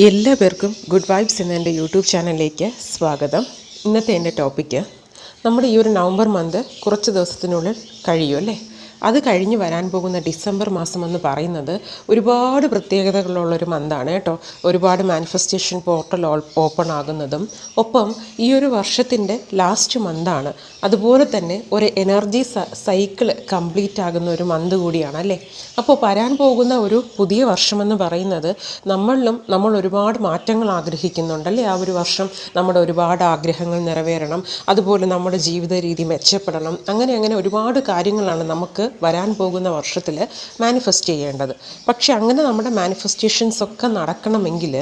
എല്ലാവർക്കും good vibes എന്ന എൻ്റെ യൂട്യൂബ് ചാനലിലേക്ക് സ്വാഗതം. ഇന്നത്തെ എൻ്റെ ടോപ്പിക്ക്, നമ്മുടെ ഈ ഒരു നവംബർ മന്ത് കുറച്ച് ദിവസത്തിനുള്ളിൽ കഴിയും അല്ലേ? അത് കഴിഞ്ഞ് വരാൻ പോകുന്ന ഡിസംബർ മാസം എന്ന് പറയുന്നത് ഒരുപാട് പ്രത്യേകതകളുള്ളൊരു മന്താണ് കേട്ടോ. ഒരുപാട് മാനിഫെസ്റ്റേഷൻ പോർട്ടൽ ഓപ്പൺ ആകുന്നതും ഒപ്പം ഈ ഒരു വർഷത്തിൻ്റെ ലാസ്റ്റ് മന്താണ്. അതുപോലെ തന്നെ ഒരു എനർജി സൈക്കിൾ കംപ്ലീറ്റ് ആകുന്ന ഒരു മന്ത് കൂടിയാണ് അല്ലേ? അപ്പോൾ വരാൻ പോകുന്ന ഒരു പുതിയ വർഷമെന്ന് പറയുന്നത് നമ്മൾ ഒരുപാട് മാറ്റങ്ങൾ ആഗ്രഹിക്കുന്നുണ്ടല്ലേ? ആ ഒരു വർഷം നമ്മുടെ ഒരുപാട് ആഗ്രഹങ്ങൾ നിറവേറണം, അതുപോലെ നമ്മുടെ ജീവിത രീതി മെച്ചപ്പെടണം, അങ്ങനെ ഒരുപാട് കാര്യങ്ങളാണ് നമുക്ക് വരാൻ പോകുന്ന വർഷത്തിൽ മാനിഫെസ്റ്റ് ചെയ്യേണ്ടത്. പക്ഷെ അങ്ങനെ നമ്മുടെ മാനിഫെസ്റ്റേഷൻസ് ഒക്കെ നടക്കണമെങ്കിൽ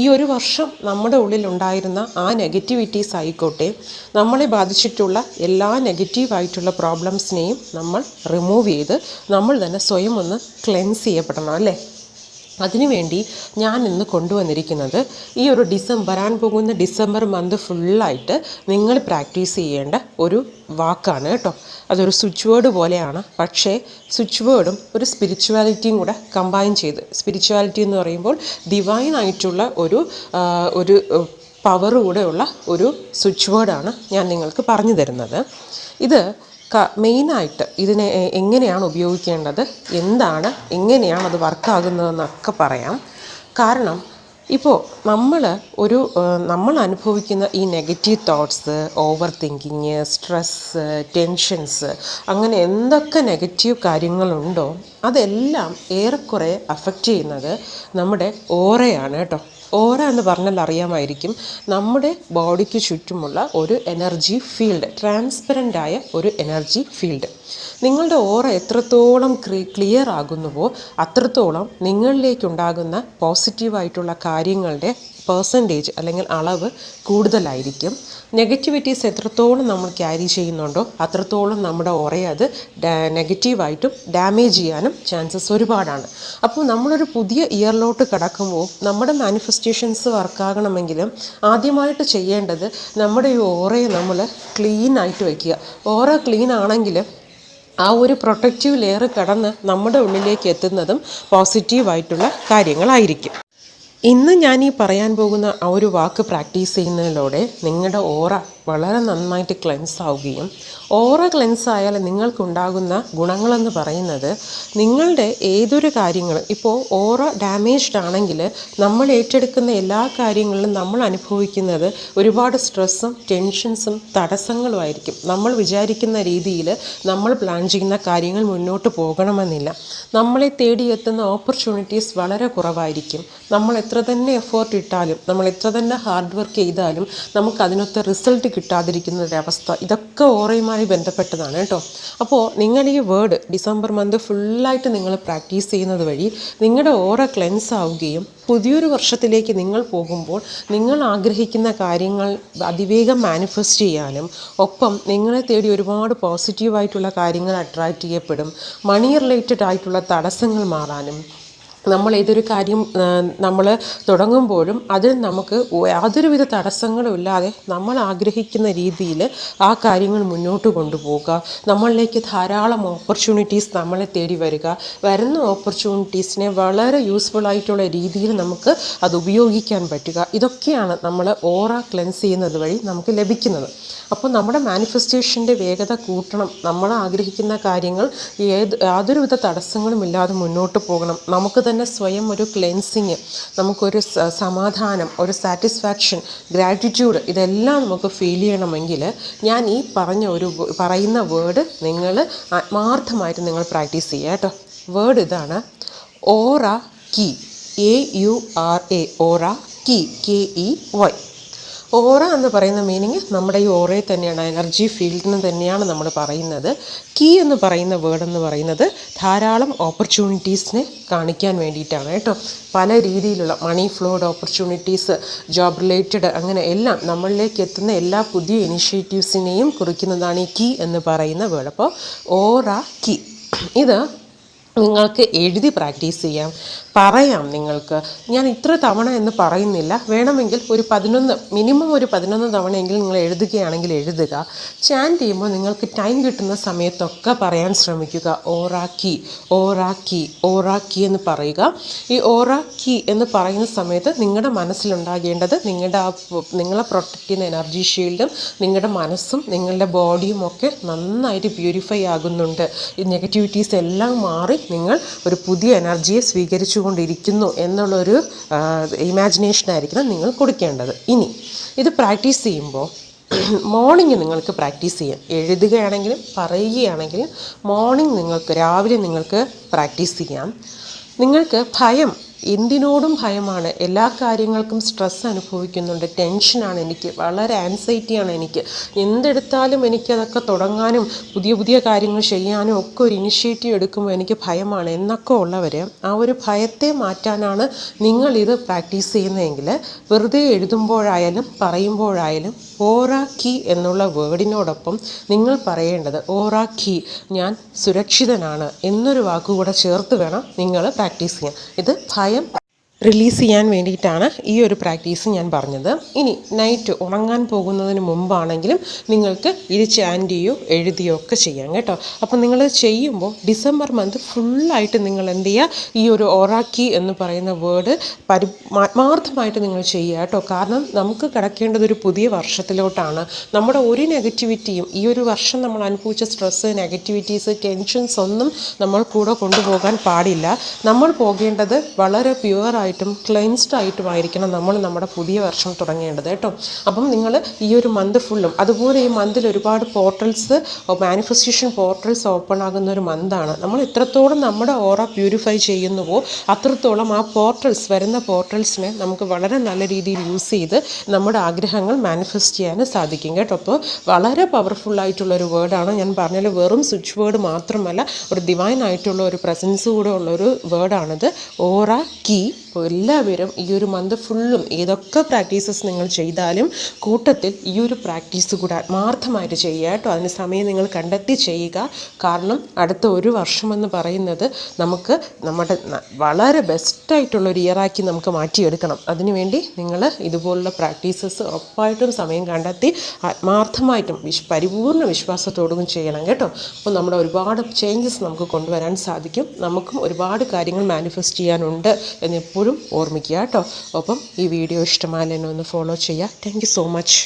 ഈ ഒരു വർഷം നമ്മുടെ ഉള്ളിലുണ്ടായിരുന്ന ആ നെഗറ്റിവിറ്റീസ് ആയിക്കോട്ടെ, നമ്മളെ ബാധിച്ചിട്ടുള്ള എല്ലാ നെഗറ്റീവായിട്ടുള്ള പ്രോബ്ലംസിനെയും നമ്മൾ റിമൂവ് ചെയ്ത് നമ്മൾ തന്നെ സ്വയം ഒന്ന് ക്ലെൻസ് ചെയ്യപ്പെടണം അല്ലേ? അതിനുവേണ്ടി ഞാൻ ഇന്ന് കൊണ്ടുവന്നിരിക്കുന്നത് ഈ ഒരു വരാൻ പോകുന്ന ഡിസംബർ മന്ത് ഫുള്ളായിട്ട് നിങ്ങൾ പ്രാക്ടീസ് ചെയ്യേണ്ട ഒരു വാക്കാണ് കേട്ടോ. അതൊരു സ്വിച്ച് വേർഡ് പോലെയാണ്, പക്ഷേ സ്വിച്ച് വേർഡും ഒരു സ്പിരിച്വാലിറ്റിയും കൂടെ കമ്പൈൻ ചെയ്ത്, സ്പിരിച്വാലിറ്റി എന്ന് പറയുമ്പോൾ ഡിവൈനായിട്ടുള്ള ഒരു പവർ കൂടെയുള്ള ഒരു സ്വിച്ച് വേർഡാണ് ഞാൻ നിങ്ങൾക്ക് പറഞ്ഞു തരുന്നത്. ഇത് മെയിനായിട്ട് ഇതിനെ എങ്ങനെയാണ് ഉപയോഗിക്കേണ്ടത്, എങ്ങനെയാണ് അത് വർക്കാകുന്നതെന്നൊക്കെ പറയാം. കാരണം ഇപ്പോൾ നമ്മൾ അനുഭവിക്കുന്ന ഈ negative thoughts, over thinking, stress, tensions, അങ്ങനെ എന്തൊക്കെ നെഗറ്റീവ് കാര്യങ്ങളുണ്ടോ അതെല്ലാം ഏറെക്കുറെ അഫക്റ്റ് ചെയ്യുന്നത് നമ്മുടെ ഓറയാണ് കേട്ടോ. ഓറ എന്ന് പറഞ്ഞാൽ അറിയാമായിരിക്കും, നമ്മുടെ ബോഡിക്ക് ചുറ്റുമുള്ള ഒരു എനർജി ഫീൽഡ്, ട്രാൻസ്പെറൻ്റായ ഒരു എനർജി ഫീൽഡ്. നിങ്ങളുടെ ഓറ എത്രത്തോളം ക്ലിയർ ആകുന്നുവോ അത്രത്തോളം നിങ്ങളിലേക്കുണ്ടാകുന്ന പോസിറ്റീവായിട്ടുള്ള കാര്യങ്ങളുടെ പെർസെൻറ്റേജ് അല്ലെങ്കിൽ അളവ് കൂടുതലായിരിക്കും. നെഗറ്റിവിറ്റീസ് എത്രത്തോളം നമ്മൾ ക്യാരി ചെയ്യുന്നുണ്ടോ അത്രത്തോളം നമ്മുടെ ഓറയെ അത് നെഗറ്റീവായിട്ടും ഡാമേജ് ചെയ്യാനും ചാൻസസ് ഒരുപാടാണ്. അപ്പോൾ നമ്മളൊരു പുതിയ ഇയറിലോട്ട് കടക്കുമ്പോൾ നമ്മുടെ മാനിഫെസ്റ്റേഷൻസ് വർക്കാകണമെങ്കിലും ആദ്യമായിട്ട് ചെയ്യേണ്ടത് നമ്മുടെ ഈ ഓറയെ നമ്മൾ ക്ലീനായിട്ട് വയ്ക്കുക. ഓറ ക്ലീൻ ആണെങ്കിൽ ആ ഒരു പ്രൊട്ടക്റ്റീവ് ലെയർ കടന്ന് നമ്മുടെ ഉള്ളിലേക്ക് എത്തുന്നതും പോസിറ്റീവായിട്ടുള്ള കാര്യങ്ങളായിരിക്കും. ഇന്ന് ഞാൻ ഈ പറയാൻ പോകുന്ന ആ ഒരു വാക്ക് പ്രാക്ടീസ് ചെയ്യുന്നതിലൂടെ നിങ്ങളുടെ ഓറ വളരെ നന്നായിട്ട് ക്ലെൻസ് ആവുകയും, ഓറ ക്ലെൻസ് ആയാൽ നിങ്ങൾക്കുണ്ടാകുന്ന ഗുണങ്ങളെന്ന് പറയുന്നത്, നിങ്ങളുടെ ഏതൊരു കാര്യങ്ങളും, ഇപ്പോൾ ഓറ ഡാമേജ്ഡ് ആണെങ്കിൽ നമ്മൾ ഏറ്റെടുക്കുന്ന എല്ലാ കാര്യങ്ങളിലും നമ്മൾ അനുഭവിക്കുന്നത് ഒരുപാട് സ്ട്രെസ്സും ടെൻഷൻസും തടസ്സങ്ങളുമായിരിക്കും. നമ്മൾ വിചാരിക്കുന്ന രീതിയിൽ നമ്മൾ പ്ലാൻ ചെയ്യുന്ന കാര്യങ്ങൾ മുന്നോട്ട് പോകണമെന്നില്ല. നമ്മളെ തേടിയെത്തുന്ന ഓപ്പർച്യൂണിറ്റീസ് വളരെ കുറവായിരിക്കും. നമ്മൾ എത്ര തന്നെ എഫേർട്ട് ഇട്ടാലും, നമ്മൾ എത്ര തന്നെ ഹാർഡ് വർക്ക് ചെയ്താലും നമുക്കതിനൊത്ത റിസൾട്ട് കിട്ടാതിരിക്കുന്നൊരവസ്ഥ, ഇതൊക്കെ ഓറയുമായി ബന്ധപ്പെട്ടതാണ് കേട്ടോ. അപ്പോൾ നിങ്ങൾ ഈ വേർഡ് ഡിസംബർ മന്ത് ഫുള്ളായിട്ട് നിങ്ങൾ പ്രാക്ടീസ് ചെയ്യുന്നത് വഴി നിങ്ങളുടെ ഓറ ക്ലെൻസ് ആവുകയും പുതിയൊരു വർഷത്തിലേക്ക് നിങ്ങൾ പോകുമ്പോൾ നിങ്ങൾ ആഗ്രഹിക്കുന്ന കാര്യങ്ങൾ അതിവേഗം മാനിഫെസ്റ്റ് ചെയ്യാനും ഒപ്പം നിങ്ങളെ തേടി ഒരുപാട് പോസിറ്റീവായിട്ടുള്ള കാര്യങ്ങൾ അട്രാക്റ്റ് ചെയ്യപ്പെടും. മണി റിലേറ്റഡ് ആയിട്ടുള്ള തടസ്സങ്ങൾ മാറാനും, നമ്മൾ ഏതൊരു കാര്യം നമ്മൾ തുടങ്ങുമ്പോഴും അതിൽ നമുക്ക് യാതൊരുവിധ തടസ്സങ്ങളും ഇല്ലാതെ നമ്മൾ ആഗ്രഹിക്കുന്ന രീതിയിൽ ആ കാര്യങ്ങൾ മുന്നോട്ട് കൊണ്ടുപോകുക, നമ്മളിലേക്ക് ധാരാളം ഓപ്പർച്യൂണിറ്റീസ് നമ്മളെ തേടി വരുന്ന ഓപ്പർച്യൂണിറ്റീസിനെ വളരെ യൂസ്ഫുൾ ആയിട്ടുള്ള രീതിയിൽ നമുക്ക് അത് ഉപയോഗിക്കാൻ പറ്റുക, ഇതൊക്കെയാണ് നമ്മൾ ഓറ ക്ലെൻസ് ചെയ്യുന്നത് വഴി നമുക്ക് ലഭിക്കുന്നത്. അപ്പോൾ നമ്മുടെ മാനിഫെസ്റ്റേഷൻ്റെ വേഗത കൂട്ടണം, നമ്മൾ ആഗ്രഹിക്കുന്ന കാര്യങ്ങൾ യാതൊരുവിധ തടസ്സങ്ങളും ഇല്ലാതെ മുന്നോട്ട് പോകണം. നമുക്ക് തന്നെ സ്വയം ഒരു ക്ലെൻസിങ്, നമുക്കൊരു സമാധാനം, ഒരു സാറ്റിസ്ഫാക്ഷൻ, ഗ്രാറ്റിറ്റ്യൂഡ്, ഇതെല്ലാം നമുക്ക് ഫീൽ ചെയ്യണമെങ്കിൽ ഞാൻ ഈ പറയുന്ന വേർഡ് നിങ്ങൾ ആത്മാർത്ഥമായിട്ട് നിങ്ങൾ പ്രാക്ടീസ് ചെയ്യുക കേട്ടോ. വേർഡ് ഇതാണ്, ഓറ കീ, AURA, ഓറ കീ, KEY. ഓറ എന്ന് പറയുന്ന മീനിങ് നമ്മുടെ ഈ ഓറയെ തന്നെയാണ്, എനർജി ഫീൽഡിന് തന്നെയാണ് നമ്മൾ പറയുന്നത്. കീ എന്ന് പറയുന്ന വേർഡ് എന്ന് പറയുന്നത് ധാരാളം ഓപ്പർച്യൂണിറ്റീസിനെ കാണിക്കാൻ വേണ്ടിയിട്ടാണ് കേട്ടോ. പല രീതിയിലുള്ള മണി ഫ്ലോഡ് ഓപ്പർച്യൂണിറ്റീസ്, ജോബ് റിലേറ്റഡ്, അങ്ങനെ എല്ലാം നമ്മളിലേക്ക് എത്തുന്ന എല്ലാ പുതിയ ഇനിഷ്യേറ്റീവ്സിനെയും കുറിക്കുന്നതാണ് ഈ കീ എന്ന് പറയുന്ന വേർഡ്. അപ്പോൾ ഓറ കീ, ഇത് നിങ്ങൾക്ക് എഴുതി പ്രാക്ടീസ് ചെയ്യാം, പറയാം. നിങ്ങൾക്ക് ഞാൻ ഇത്ര തവണ എന്ന് പറയുന്നില്ല, വേണമെങ്കിൽ ഒരു 11 മിനിമം ഒരു 11 തവണയെങ്കിലും നിങ്ങൾ എഴുതുകയാണെങ്കിൽ എഴുതുക. ചാൻറ്റ് ചെയ്യുമ്പോൾ നിങ്ങൾക്ക് ടൈം കിട്ടുന്ന സമയത്തൊക്കെ പറയാൻ ശ്രമിക്കുക. ഓറാക്കി ഓറാക്കി ഓറാക്കി എന്ന് പറയുക. ഈ ഓറാക്കി എന്ന് പറയുന്ന സമയത്ത് നിങ്ങളുടെ മനസ്സിലുണ്ടാകേണ്ടത് നിങ്ങളെ പ്രൊട്ടക്റ്റ് ചെയ്യുന്ന എനർജി ഷീൽഡും നിങ്ങളുടെ മനസ്സും നിങ്ങളുടെ ബോഡിയും ഒക്കെ നന്നായിട്ട് പ്യൂരിഫൈ ആകുന്നുണ്ട്. ഈ നെഗറ്റിവിറ്റീസ് എല്ലാം മാറി നിങ്ങൾ ഒരു പുതിയ എനർജിയെ സ്വീകരിച്ചുകൊണ്ടിരിക്കുന്നു എന്നുള്ളൊരു ഇമാജിനേഷനായിരിക്കണം നിങ്ങൾ കൊടുക്കേണ്ടത്. ഇനി ഇത് പ്രാക്ടീസ് ചെയ്യുമ്പോൾ മോർണിംഗ് നിങ്ങൾക്ക് പ്രാക്ടീസ് ചെയ്യാം. എഴുതുകയാണെങ്കിലും പറയുകയാണെങ്കിലും മോർണിംഗ് നിങ്ങൾക്ക് രാവിലെ നിങ്ങൾക്ക് പ്രാക്ടീസ് ചെയ്യാം. നിങ്ങൾക്ക് ഭയം, എന്തിനോടും ഭയമാണ്, എല്ലാ കാര്യങ്ങൾക്കും സ്ട്രെസ് അനുഭവിക്കുന്നുണ്ട്, ടെൻഷനാണ് എനിക്ക്, വളരെ ആൻസൈറ്റിയാണ് എനിക്ക്, എന്തെടുത്താലും എനിക്കതൊക്കെ തുടങ്ങാനും പുതിയ പുതിയ കാര്യങ്ങൾ ചെയ്യാനും ഒക്കെ ഒരു ഇനിഷ്യേറ്റീവ് എടുക്കുമ്പോൾ എനിക്ക് ഭയമാണ് എന്നൊക്കെ ഉള്ളവർ, ആ ഒരു ഭയത്തെ മാറ്റാനാണ് നിങ്ങളിത് പ്രാക്ടീസ് ചെയ്യുന്നതെങ്കിൽ വെറുതെ എഴുതുമ്പോഴായാലും പറയുമ്പോഴായാലും ഓറാക്കി എന്നുള്ള വേർഡിനോടൊപ്പം നിങ്ങൾ പറയേണ്ടത് ഓറാക്കി, ഞാൻ സുരക്ഷിതനാണ് എന്നൊരു വാക്കുകൂടെ ചേർത്ത് വേണം നിങ്ങൾ പ്രാക്ടീസ് ചെയ്യാൻ. ഇത് ഭയം റിലീസ് ചെയ്യാൻ വേണ്ടിയിട്ടാണ് ഈ ഒരു പ്രാക്ടീസ് ഞാൻ പറഞ്ഞത്. ഇനി നൈറ്റ് ഉറങ്ങാൻ പോകുന്നതിന് മുമ്പാണെങ്കിലും നിങ്ങൾക്ക് ഇത് ചാൻറ്റ് ചെയ്യോ എഴുതിയോ ഒക്കെ ചെയ്യാം കേട്ടോ. അപ്പം നിങ്ങൾ ചെയ്യുമ്പോൾ ഡിസംബർ മന്ത് ഫുള്ളായിട്ട് നിങ്ങൾ എന്ത് ചെയ്യുക, ഈ ഒരു ഓറാക്കി എന്ന് പറയുന്ന വേർഡ് ആത്മാർത്ഥമായിട്ട് നിങ്ങൾ ചെയ്യുക കേട്ടോ. കാരണം നമുക്ക് കിടക്കേണ്ടത് ഒരു പുതിയ വർഷത്തിലോട്ടാണ്. നമ്മുടെ ഒരു നെഗറ്റിവിറ്റിയും, ഈ ഒരു വർഷം നമ്മൾ അനുഭവിച്ച സ്ട്രെസ്സ്, നെഗറ്റിവിറ്റീസ്, ടെൻഷൻസ് ഒന്നും നമ്മൾ കൂടെ കൊണ്ടുപോകാൻ പാടില്ല. നമ്മൾ പോകേണ്ടത് വളരെ പ്യുവറായിട്ടും ക്ലെൻസ്ഡ് ആയിട്ടുമായിരിക്കണം നമ്മൾ നമ്മുടെ പുതിയ വർഷം തുടങ്ങേണ്ടത് കേട്ടോ. അപ്പം നിങ്ങൾ ഈ ഒരു മന്ത് ഫുള്ളും, അതുപോലെ ഈ മന്തിൽ ഒരുപാട് പോർട്ടൽസ്, മാനിഫെസ്റ്റേഷൻ പോർട്ടൽസ് ഓപ്പൺ ആകുന്ന ഒരു മന്താണ്. നമ്മൾ എത്രത്തോളം നമ്മുടെ ഓറ പ്യൂരിഫൈ ചെയ്യുന്നുവോ അത്രത്തോളം ആ വരുന്ന പോർട്ടൽസിനെ നമുക്ക് വളരെ നല്ല രീതിയിൽ യൂസ് ചെയ്ത് നമ്മുടെ ആഗ്രഹങ്ങൾ മാനിഫെസ്റ്റ് ചെയ്യാൻ സാധിക്കും കേട്ടോ. അപ്പോൾ വളരെ പവർഫുള്ളായിട്ടുള്ളൊരു വേർഡാണ്. ഞാൻ പറഞ്ഞാൽ വെറും സ്വിച്ച് വേർഡ് മാത്രമല്ല, ഒരു ഡിവൈൻ ആയിട്ടുള്ള ഒരു പ്രസൻസ് കൂടെ ഉള്ളൊരു വേർഡാണിത്, ഓറ കീ. അപ്പോൾ എല്ലാവരും ഈ ഒരു മന്ത് ഫുള്ളും ഏതൊക്കെ പ്രാക്ടീസസ് നിങ്ങൾ ചെയ്താലും കൂട്ടത്തിൽ ഈ ഒരു പ്രാക്ടീസ് കൂടെ ആത്മാർത്ഥമായിട്ട് ചെയ്യുക കേട്ടോ. അതിന് സമയം നിങ്ങൾ കണ്ടെത്തി ചെയ്യുക. കാരണം അടുത്ത ഒരു വർഷമെന്ന് പറയുന്നത് നമുക്ക് നമ്മുടെ വളരെ ബെസ്റ്റായിട്ടുള്ളൊരു ഇയറാക്കി നമുക്ക് മാറ്റിയെടുക്കണം. അതിനുവേണ്ടി നിങ്ങൾ ഇതുപോലുള്ള പ്രാക്ടീസസ് ഉറപ്പായിട്ടും സമയം കണ്ടെത്തി ആത്മാർത്ഥമായിട്ടും പരിപൂർണ്ണ വിശ്വാസത്തോടും ചെയ്യണം കേട്ടോ. അപ്പോൾ നമ്മുടെ ഒരുപാട് ചേഞ്ചസ് നമുക്ക് കൊണ്ടുവരാൻ സാധിക്കും. നമുക്കും ഒരുപാട് കാര്യങ്ങൾ മാനിഫെസ്റ്റ് ചെയ്യാനുണ്ട് എന്നെപ്പോഴും ഓർമ്മിക്കുക കേട്ടോ. ഒപ്പം ഈ വീഡിയോ ഇഷ്ടമായാലും എന്നെ ഒന്ന് ഫോളോ ചെയ്യുക. Thank you so much.